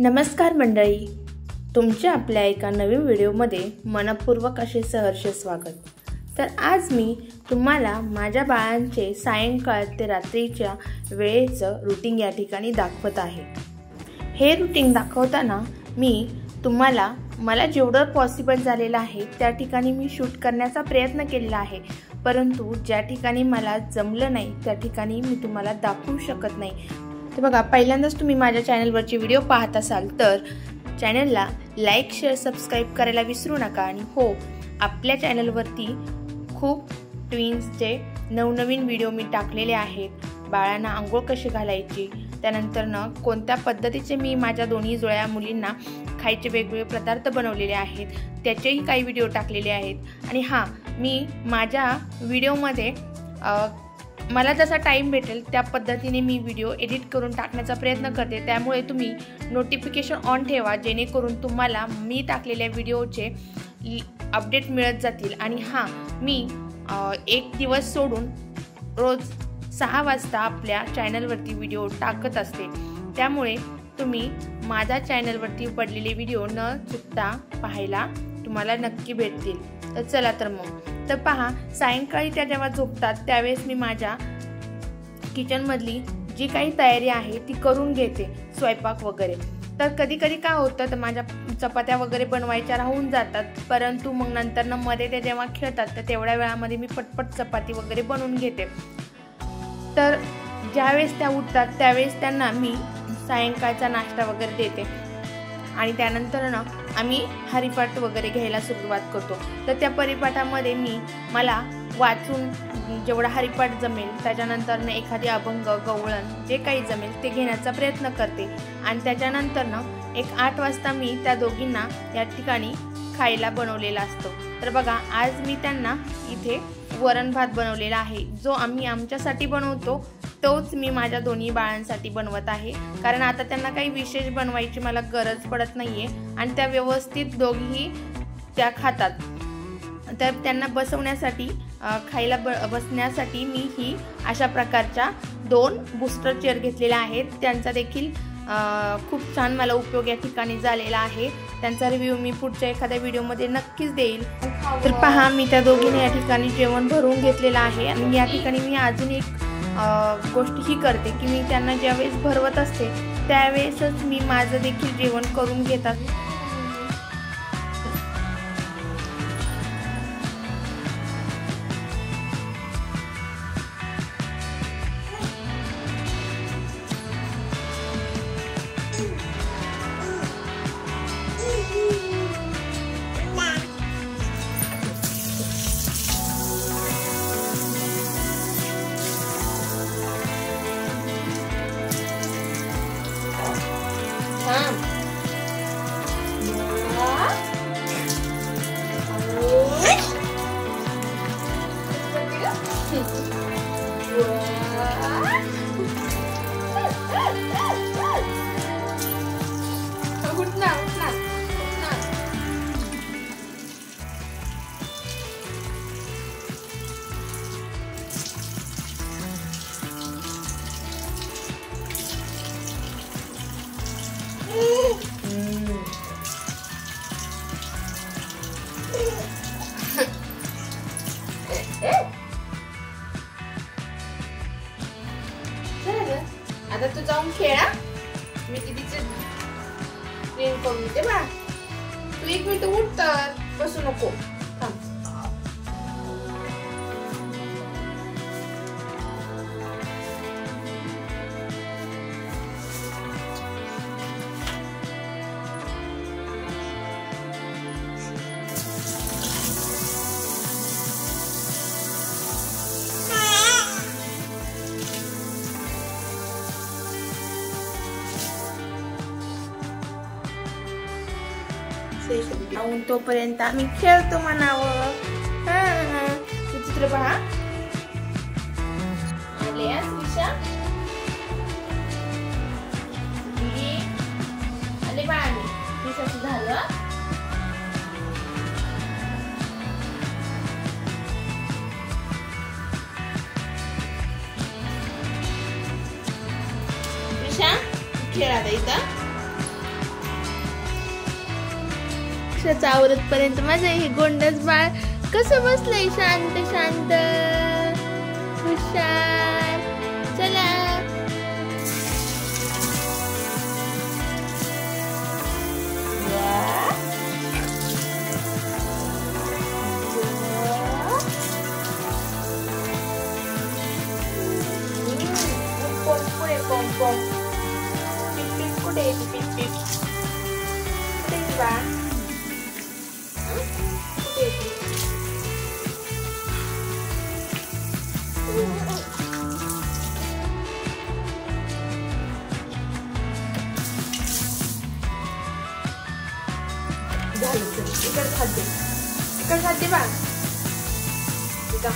नमस्कार मंडळी, तुमच्या आपल्या एका नवीन व्हिडिओमध्ये मनपूर्वक असे सहर्ष स्वागत। तर आज मी तुम्हाला माझ्या बाळांचे सायंकाळ ते रात्रीच्या वेळेचं रूटीन या ठिकाणी दाखवत आहे। हे रूटीन दाखवताना मी तुम्हाला मला जेवढं पॉसिबल झालेलं आहे त्या ठिकाणी मी शूट करण्याचा प्रयत्न केलेला आहे, परंतु ज्या ठिकाणी मला जमलं नाही त्या ठिकाणी मी तुम्हाला दाखवू शकत नाही। तर बघा, पहिल्यांदाच तुम्ही माझ्या चॅनलवरचे व्हिडिओ पाहत असाल तर चॅनलला लाईक, शेअर, सबस्क्राईब करायला विसरू नका। आणि हो, आपल्या चॅनलवरती खूप ट्विन्सचे नवनवीन व्हिडिओ मी टाकलेले आहेत। बाळांना आंघोळ कशी घालायची, त्यानंतर कोणत्या पद्धतीचे मी माझ्या दोन्ही जुळ्या मुलींना खायचे वेगवेगळे पदार्थ बनवलेले आहेत त्याचेही काही व्हिडिओ टाकलेले आहेत। आणि हां, मी माझ्या व्हिडिओमध्ये मला जसा टाइम भेटेल त्या पद्धतीने मी व्हिडिओ एडिट करून टाकण्याचा प्रयत्न करते, त्यामुळे तुम्ही नोटिफिकेशन ऑन ठेवा जेणेकरून तुम्हाला मी टाकलेल्या व्हिडिओचे अपडेट मिळत जातील। आणि हां, मी एक दिवस सोडून रोज 6 वाजता आपल्या चॅनलवरती व्हिडिओ टाकत असते, त्यामुळे तुम्ही माझ्या चॅनलवरती पडलेले व्हिडिओ न चुकता पाहायला तुम्हाला नक्की भेटतील। तर चला तर मग तर पहा, सायंकाळी त्या जेव्हा झोपतात त्यावेळेस मी माझ्या किचनमधली जी काही तयारी आहे ती करून घेते, स्वयंपाक वगैरे। तर कधी कधी काय होतं, तर माझ्या चपात्या वगैरे बनवायच्या राहून जातात, परंतु मग नंतर मध्ये ते जेव्हा खेळतात तर तेवढ्या वेळामध्ये मी पटपट चपाती वगैरे बनवून घेते। तर ज्यावेळेस त्या उठतात त्यावेळेस त्यांना मी सायंकाळचा नाश्ता वगैरे देते आणि त्यानंतर आम्ही हरिपाठ वगैरे घ्यायला सुरुवात करतो। तर त्या परिपाठामध्ये मला वाचून जेवढा हरिपाठ जमेल त्याच्यानंतर एखादी अभंग, गवळण जे काही जमेल ते घेण्याचा प्रयत्न करते। आणि त्याच्यानंतर एक 8 वाजता मी त्या दोघींना या ठिकाणी खायला बनवलेला असतो। तर बघा, आज मी त्यांना इथे वरण भात बनवलेला आहे, जो आम्ही आमच्यासाठी बनवतो तोच मी माझ्या दोन्ही बाळांसाठी बनवत आहे, कारण आता त्यांना काही विशेष बनवायची मला गरज पडत नाहीये आणि त्या व्यवस्थित दोघीही त्या खातात। तर त्यांना बसवण्यासाठी खायला बसण्यासाठी मी ही अशा प्रकारच्या 2 बूस्टर चेअर घेतलेल्या आहेत। त्यांचा देखील खूप छान मला उपयोग या ठिकाणी झालेला आहे। त्यांचा रिव्ह्यू मी पुढच्या एखाद्या व्हिडिओमध्ये नक्कीच देईल। तर पहा, मी त्या दोघींनी या ठिकाणी जेवण भरून घेतलेलं आहे। आणि या ठिकाणी मी अजून एक गोष्ट ही करते की मी त्यांना ज्यावेळेस भरवत असते त्यावेळेसच मी माझं देखील जेवण करून घेतात। आता तू जाऊन खेळा, मी तिथे क्लीन करून देते। बा, तू 1 मिनिट उठ, तर बसू नको। तोपर्यंत आम्ही खेळतो म्हणावं। चित्र पहा, आले बाळाने झालं। खेळा इथं वर्षाचं आवरतपर्यंत माझं हे गोंडस बाळ कसं बसलंय शांत शांत हुशार. चला Pom pip pip kude pip pip kude ba kude झालं इकडे खाते बा का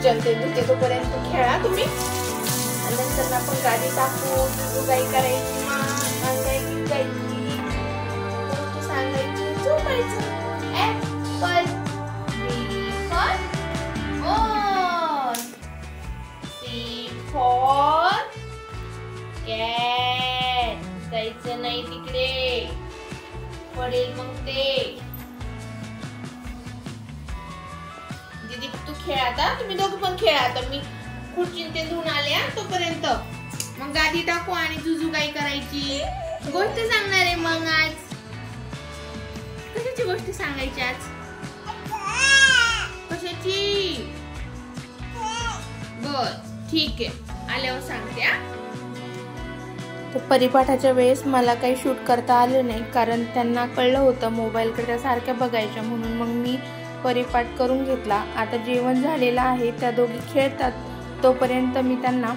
जनते धुते तोपर्यंत खेळा तुम्ही आणि नंतर आपण गाडी टाकू गाई करायची सांगायची सांगायची झोपायचं. Apple B for ball C for cat. जायचं नाही तिकडे पडेल मग ते. दीदी तू खेळ आता तुम्ही दोघं पण खेळा आता मी खुर्चीन ते धुवून आले तोपर्यंत मग गादी टाकू आणि जुजू गाई करायची गोष्ट सांगणार आहे. मग आज कशाची गोष्ट सांगायची आज कशाची बर ठीक आहे आल्यावर सांगते. परिपाठाच्या वेळेस मला काही शूट करता आलं नाही कारण त्यांना कळलं होतं मोबाईलकडे त्या सारख्या बघायच्या म्हणून मग मी परिपाठ करून घेतला. आता जेवण झालेलं आहे त्या दोघी खेळतात तोपर्यंत मी त्यांना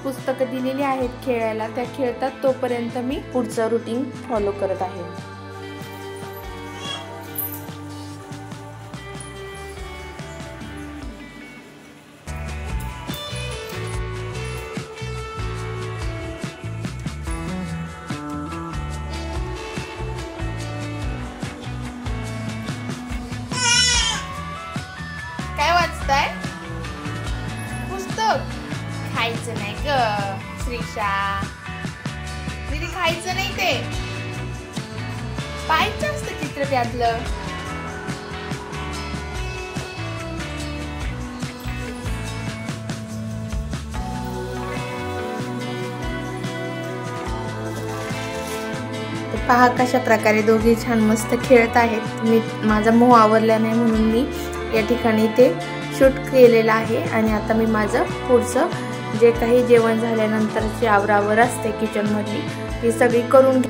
पुस्तकं दिलेली आहेत खेळायला त्या खेळतात तोपर्यंत मी पुढचं रुटीन फॉलो करत आहे. पुस्तक खायचं नाही ग श्रीषा दीदी खायचं नाही ते पाहायचं असतं चित्र त्यातलं. पहा कशा प्रकारे दोघे छान मस्त खेळत आहेत. मी माझा मोह आवरला नाही म्हणून मी या ठिकाणी ते शूट केलेलं आहे आणि आता मी माझं पुढचं जे काही जेवण झाल्यानंतरची आवरावर असते किचन मधली ती सगळी करून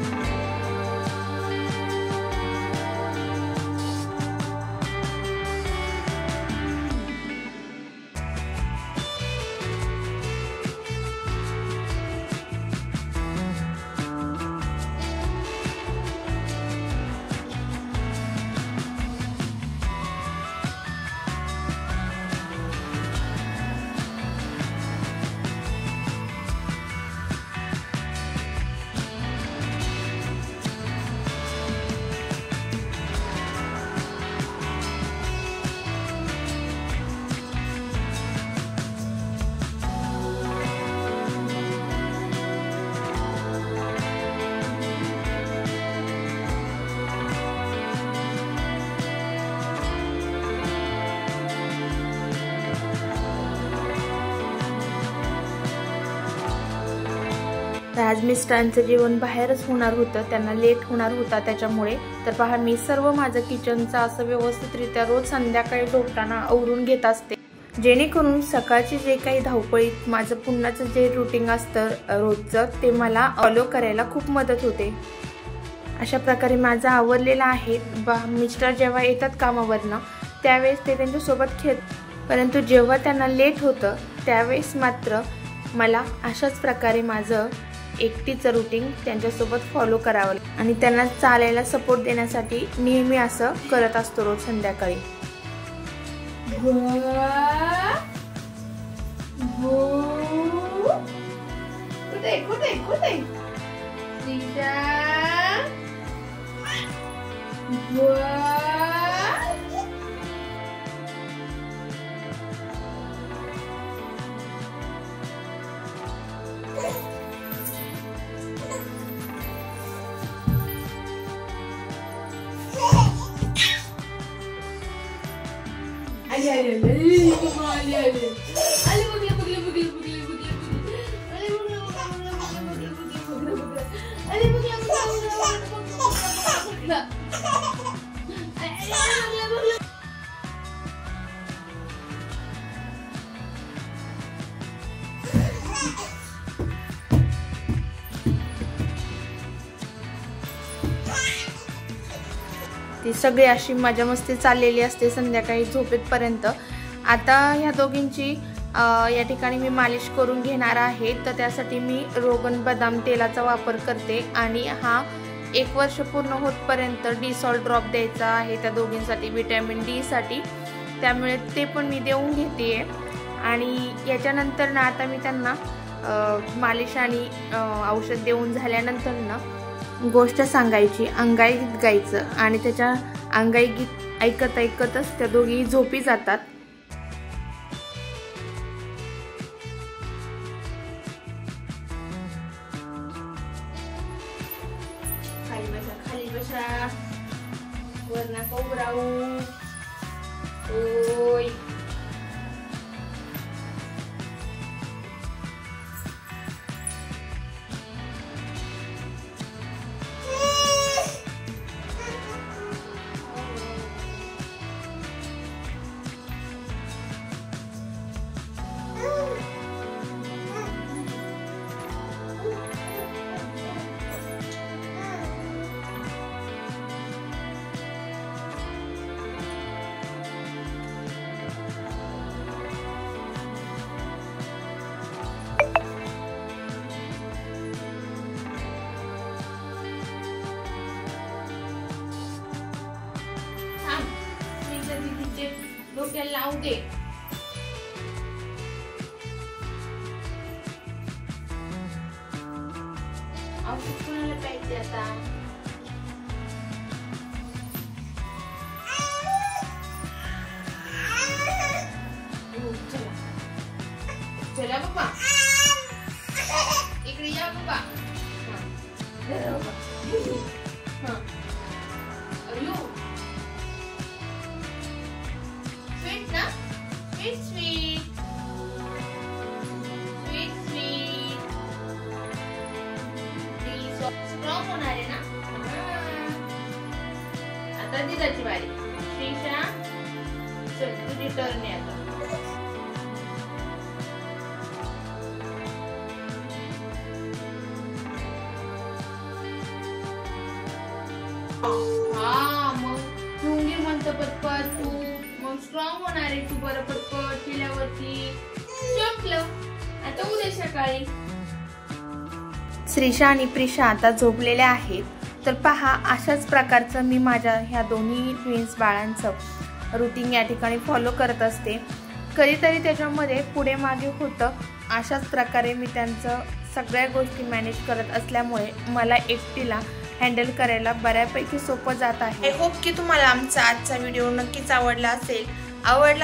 तर आज मिस्टरांचं जेवण बाहेरच होणार होतं त्यांना लेट होणार होता त्याच्यामुळे. तर पहा मी सर्व माझं किचनचं असं व्यवस्थितरित्या रोज संध्याकाळी झोपताना आवरून घेत असते जेणेकरून सकाळची जे काही धावपळीत माझं पुन्हाचं जे रुटीन असतं रोजचं ते मला फॉलो करायला खूप मदत होते. अशा प्रकारे माझं आवरलेलं आहे. मिस्टर जेव्हा येतात कामावरनं त्यावेळेस ते त्यांच्यासोबत खेळत परंतु जेव्हा त्यांना लेट होतं त्यावेळेस मात्र मला अशाच प्रकारे माझं एकटीचं रुटीन त्यांच्यासोबत फॉलो करावं आणि त्यांना चालायला सपोर्ट देण्यासाठी नेहमी असं करत असतो रोज संध्याकाळी. कुठे कुठे कुठे Shrisha Ali ali ali ali ali ali bugla bugla bugla bugla bugla ali bugla bugla bugla bugla bugla ali bugla bugla bugla ती सगळी अशी मजा मस्ती चाललेली असते संध्याकाळी झोपेपर्यंत। आता ह्या दोघींची या ठिकाणी मी मालिश करून घेणार आहे, तर त्यासाठी मी रोगन बदाम तेलाचा वापर करते आणि हा 1 वर्ष पूर्ण होतपर्यंत डिसॉल्ट ड्रॉप द्यायचा आहे त्या दोघींसाठी विटॅमिन डी साठी, त्यामुळे ते पण मी देऊन घेते। आणि याच्यानंतर ना आता मी त्यांना मालिश आणि औषध देऊन झाल्यानंतर ना गोष्ट सांगायची, अंगाई गीत गायचं आणि त्याच्या अंगाई गीत ऐकत ऐकतच त्या दोघी झोपी जातात। खाली बसा खाली बसा, वर नका उभं राहू। ओय डोक्याला लावू दे। औषध कोणाला प्यायचे आता? चला चला बाबा, इकडे या बाबा। अयो स्वीट ना, sweet sweet sweet sweet strong होणार आहे ना। आता दिदाची बारी। श्रीशा चल तुझी टर्न आहे आता। हा मग ढोंगी म्हणतं पटपट तू, मग स्ट्रॉंग होणार आहे तू बरं पटपट पिल्यावरती। चपलं आता उद्या सकाळी। श्रीशा आणि प्रिशा आता झोपलेल्या आहेत, तर पहा अशाच प्रकारचं मी माझ्या ह्या दोन्ही ट्विन्स बाळांचं रुटीन या ठिकाणी फॉलो करत असते। कधीतरी त्याच्यामध्ये पुढे मागे होतं, अशाच प्रकारे मी त्यांचं सगळ्या गोष्टी मॅनेज करत असल्यामुळे मला एकटीला हँडल करायला बऱ्यापैकी सोपं जात आहे। आय होप की तुम्हाला आमचा आजचा व्हिडिओ नक्कीच आवडला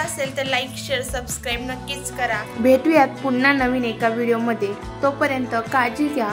असेल तर लाईक शेअर सबस्क्राईब नक्कीच करा। भेटूयात पुन्हा नवीन एका व्हिडिओमध्ये, तोपर्यंत काळजी घ्या।